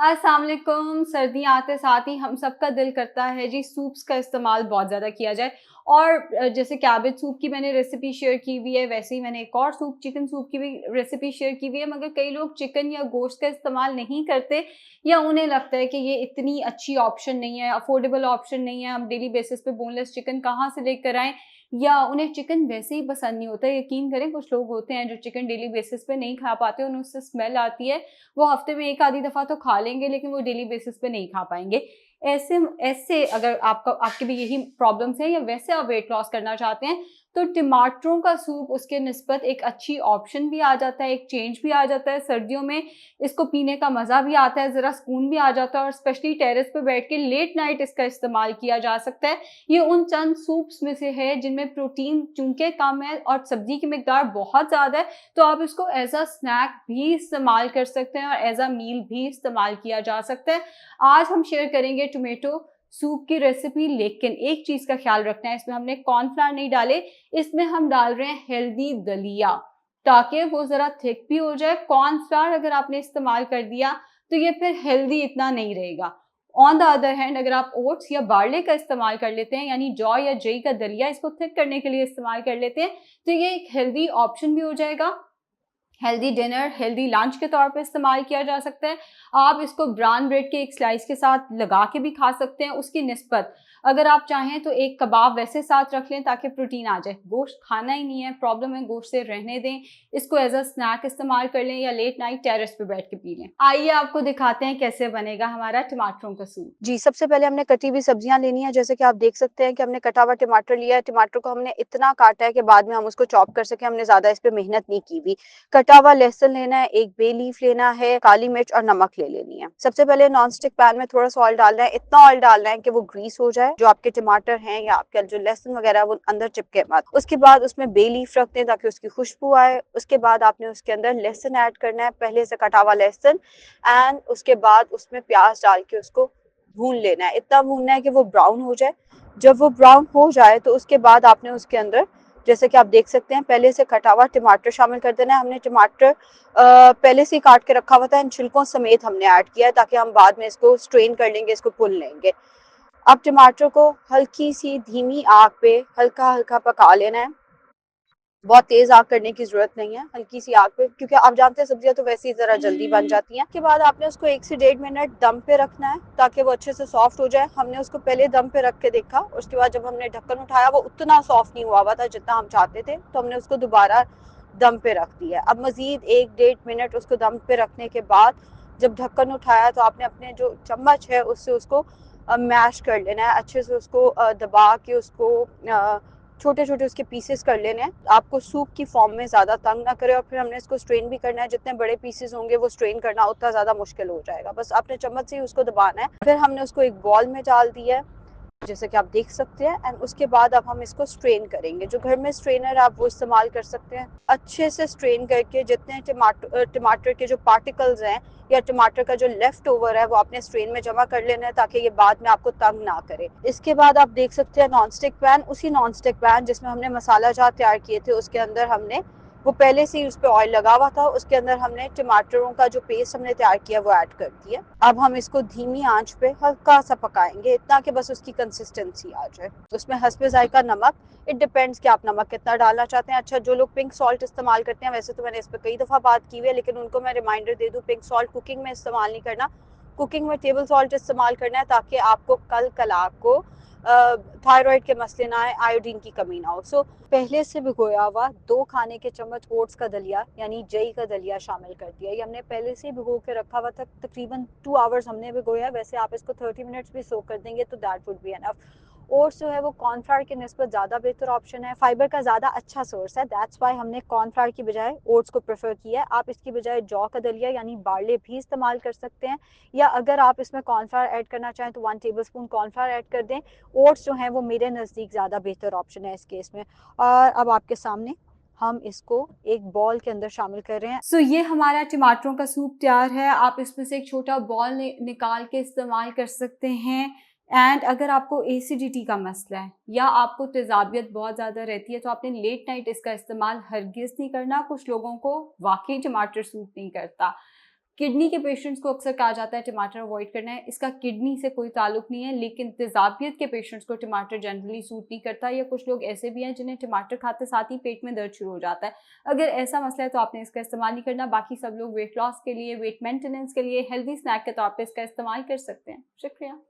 अस्सलाम वालेकुम। सर्दियाँ आते साथ ही हम सबका दिल करता है जी सूप्स का इस्तेमाल बहुत ज़्यादा किया जाए। और जैसे कैबेज सूप की मैंने रेसिपी शेयर की हुई है, वैसे ही मैंने एक और सूप चिकन सूप की भी रेसिपी शेयर की हुई है। मगर कई लोग चिकन या गोश्त का इस्तेमाल नहीं करते, या उन्हें लगता है कि ये इतनी अच्छी ऑप्शन नहीं है, अफोर्डेबल ऑप्शन नहीं है, हम डेली बेसिस पे बोनलेस चिकन कहाँ से लेकर आएँ, या उन्हें चिकन वैसे ही पसंद नहीं होता है। यकीन करें, कुछ लोग होते हैं जो चिकन डेली बेसिस पे नहीं खा पाते, उन्हें उससे स्मेल आती है। वो हफ्ते में एक आधी दफ़ा तो खा लेंगे, लेकिन वो डेली बेसिस पे नहीं खा पाएँगे। ऐसे ऐसे अगर आपके भी यही प्रॉब्लम्स हैं, या वैसे आप वेट लॉस करना चाहते हैं, तो टमाटरों का सूप उसके निस्बत एक अच्छी ऑप्शन भी आ जाता है, एक चेंज भी आ जाता है। सर्दियों में इसको पीने का मज़ा भी आता है, ज़रा सुकून भी आ जाता है, और स्पेशली टेरेस पे बैठ के लेट नाइट इसका इस्तेमाल किया जा सकता है। ये उन चंद सूप्स में से है जिनमें प्रोटीन चूँकि कम है और सब्ज़ी की मिकदार बहुत ज़्यादा है, तो आप इसको एज़ अ स्नैक भी इस्तेमाल कर सकते हैं और एज़ अ मील भी इस्तेमाल किया जा सकता है। आज हम शेयर करेंगे टोमेटो सूप की रेसिपी, लेकिन एक चीज़ का ख़्याल रखना है, इसमें हमने कॉर्नफ्लावर नहीं डाले, इसमें हम डाल रहे हैं हेल्दी दलिया, ताकि वो ज़रा थिक भी हो जाए। कॉर्नफ्लावर अगर आपने इस्तेमाल कर दिया, तो ये फिर हेल्दी इतना नहीं रहेगा। ऑन द अदर हैंड अगर आप ओट्स या बार्ले का इस्तेमाल कर लेते हैं, यानी जौ या जई का दलिया, इसको थिक करने के लिए इस्तेमाल कर लेते हैं, तो ये एक हेल्दी ऑप्शन भी हो जाएगा। हेल्दी डिनर, हेल्दी लंच के तौर पे इस्तेमाल किया जा सकता है। आप इसको ब्राउन ब्रेड के एक स्लाइस के साथ लगा के भी खा सकते हैं। उसकी निस्बत अगर आप चाहें तो एक कबाब वैसे साथ रख लें ताकि प्रोटीन आ जाए। गोश्त खाना ही नहीं है, प्रॉब्लम है, गोश्त से रहने दें। इसको एज़ अ स्नैक इस्तेमाल कर लें, या लेट नाइट टेरेस पे बैठ के पी लें। आइए आपको दिखाते हैं कैसे बनेगा हमारा टमाटरों का सूप। जी, सबसे पहले हमने कटी हुई सब्जियाँ लेनी है, जैसे कि आप देख सकते हैं कि हमने कटा हुआ टमाटर लिया है। टमाटर को हमने इतना काटा है कि बाद में हम उसको चॉप कर सकें, हमने ज़्यादा इस पे मेहनत नहीं की हुई। कटा हुआ लहसुन लेना है, एक बे लीफ लेना है, काली मिर्च और नमक ले लेनी है। सबसे पहले नॉन स्टिक पैन में थोड़ा सा ऑयल डालना है, इतना ऑयल डालना है कि वो ग्रीस हो जाए, जो आपके टमाटर हैं या आपके जो लहसुन वगैरह है वो अंदर चिपके मत। उसके बाद उसमें बे लीफ रख दें ताकि उसकी खुशबू आए। उसके बाद आपने उसके अंदर लहसुन ऐड करना है, पहले से कटा हुआ लहसुन, एंड उसके बाद उसमें प्याज डाल के उसको भून लेना है। इतना भूनना है कि वो ब्राउन हो जाए। जब वो ब्राउन हो जाए तो उसके बाद आपने उसके अंदर, जैसे कि आप देख सकते हैं, पहले से कटा हुआ टमाटर शामिल कर देना है। हमने टमाटर पहले से ही काट के रखा हुआ था, इन छिलकों समेत हमने ऐड किया है ताकि हम बाद में इसको स्ट्रेन कर लेंगे, इसको भून लेंगे। अब टमाटर को हल्की सी धीमी आग पे हल्का हल्का पका लेना है। बहुत तेज आग करने की जरूरत नहीं है, हल्की सी आग पे, क्योंकि आप जानते हैं सब्जियां तो वैसे ही जरा जल्दी बन जाती हैं। उसके बाद आपने उसको 1 से 1.5 मिनट दम पे रखना है ताकि वो अच्छे से सॉफ्ट हो जाए। हमने उसको पहले दम पे रख के देखा, उसके बाद जब हमने ढक्कन उठाया वो उतना सॉफ्ट नहीं हुआ था जितना हम चाहते थे, तो हमने उसको दोबारा दम पे रख दिया। अब मजीद 1 से 1.5 मिनट उसको दम पे रखने के बाद जब ढक्कन उठाया तो आपने अपने जो चम्मच है उससे उसको मैश कर लेना है, अच्छे से उसको दबा के उसको छोटे छोटे उसके पीसेस कर लेने हैं। आपको सूप की फॉर्म में ज़्यादा तंग ना करे, और फिर हमने इसको स्ट्रेन भी करना है। जितने बड़े पीसेस होंगे वो स्ट्रेन करना उतना ज़्यादा मुश्किल हो जाएगा। बस आपने चम्मच से ही उसको दबाना है। फिर हमने उसको एक बॉल में डाल दिया है, जैसे कि आप देख सकते हैं, एंड उसके बाद अब हम इसको स्ट्रेन करेंगे। जो घर में स्ट्रेनर आप वो इस्तेमाल कर सकते हैं। अच्छे से स्ट्रेन करके जितने टमाटर के जो पार्टिकल्स हैं या टमाटर का जो लेफ्ट ओवर है वो आपने स्ट्रेन में जमा कर लेना है ताकि ये बाद में आपको तंग ना करे। इसके बाद आप देख सकते हैं नॉन स्टिक पैन, उसी नॉन स्टिक पैन जिसमें हमने मसाला जार तैयार किए थे, उसके अंदर हमने वो पहले से ही उस पर ऑयल लगा हुआ था, उसके अंदर हमने टमाटरों का जो पेस्ट हमने तैयार किया वो ऐड कर दिया। अब हम इसको धीमी आंच पे हल्का सा पकाएंगे, इतना कि बस उसकी कंसिस्टेंसी आ जाए। उसमें हस्बे जायका नमक, इट डिपेंड्स कि आप नमक कितना डालना चाहते हैं। अच्छा, जो लोग पिंक सॉल्ट इस्तेमाल करते हैं, वैसे तो मैंने इस पर कई दफ़ा बात की हुई है, लेकिन उनको मैं रिमाइंडर दे दूँ, पिंक सॉल्ट कुकिंग में इस्तेमाल नहीं करना। कुकिंग में टेबल सॉल्ट इस्तेमाल करना है ताकि आपको कल कला को थायराइड के मसले ना आए, आयोडीन की कमी ना हो। सो पहले से भिगोया हुआ 2 खाने के चम्मच ओट्स का दलिया यानी जई का दलिया शामिल कर दिया। ये हमने पहले से ही भिगो के रखा हुआ था, तकरीबन 2 आवर्स हमने भिगोया। वैसे आप इसको 30 मिनट्स भी सोक कर देंगे तो that would be enough. Oats जो है वो कॉर्नफ्लावर के निस्बत ज़्यादा बेहतर ऑप्शन है, फाइबर का ज़्यादा अच्छा सोर्स है। दैट्स वाई हमने कॉर्नफ्लावर की बजाय ओट्स को प्रेफर किया है। आप इसकी बजाय जौ का दलिया यानी बार्ले भी इस्तेमाल कर सकते हैं, या अगर आप इसमें कॉर्नफ्लावर ऐड करना चाहें तो 1 टेबलस्पून कॉर्नफ्लावर ऐड कर दें। ओट्स जो हैं वो मेरे नज़दीक ज़्यादा बेहतर ऑप्शन है इस केस में। और अब आपके सामने हम इसको एक बॉल के अंदर शामिल कर रहे हैं। ये हमारा टमाटरों का सूप तैयार है। आप इसमें से एक छोटा बॉल निकाल के इस्तेमाल कर सकते हैं। एंड अगर आपको एसिडिटी का मसला है या आपको तेज़ाबियत बहुत ज़्यादा रहती है, तो आपने लेट नाइट इसका इस्तेमाल हरगिज़ नहीं करना। कुछ लोगों को वाकई टमाटर सूट नहीं करता। किडनी के पेशेंट्स को अक्सर कहा जाता है टमाटर अवॉइड करना है, इसका किडनी से कोई ताल्लुक नहीं है, लेकिन तेज़ाबियत के पेशेंट्स को टमाटर जनरली सूट नहीं करता, या कुछ लोग ऐसे भी हैं जिन्हें टमाटर खाते साथ ही पेट में दर्द शुरू हो जाता है। अगर ऐसा मसला है तो आपने इसका इस्तेमाल नहीं करना। बाकी सब लोग वेट लॉस के लिए, वेट मेंटेनेंस के लिए हेल्दी स्नैक के तौर पे इसका इस्तेमाल कर सकते हैं। शुक्रिया।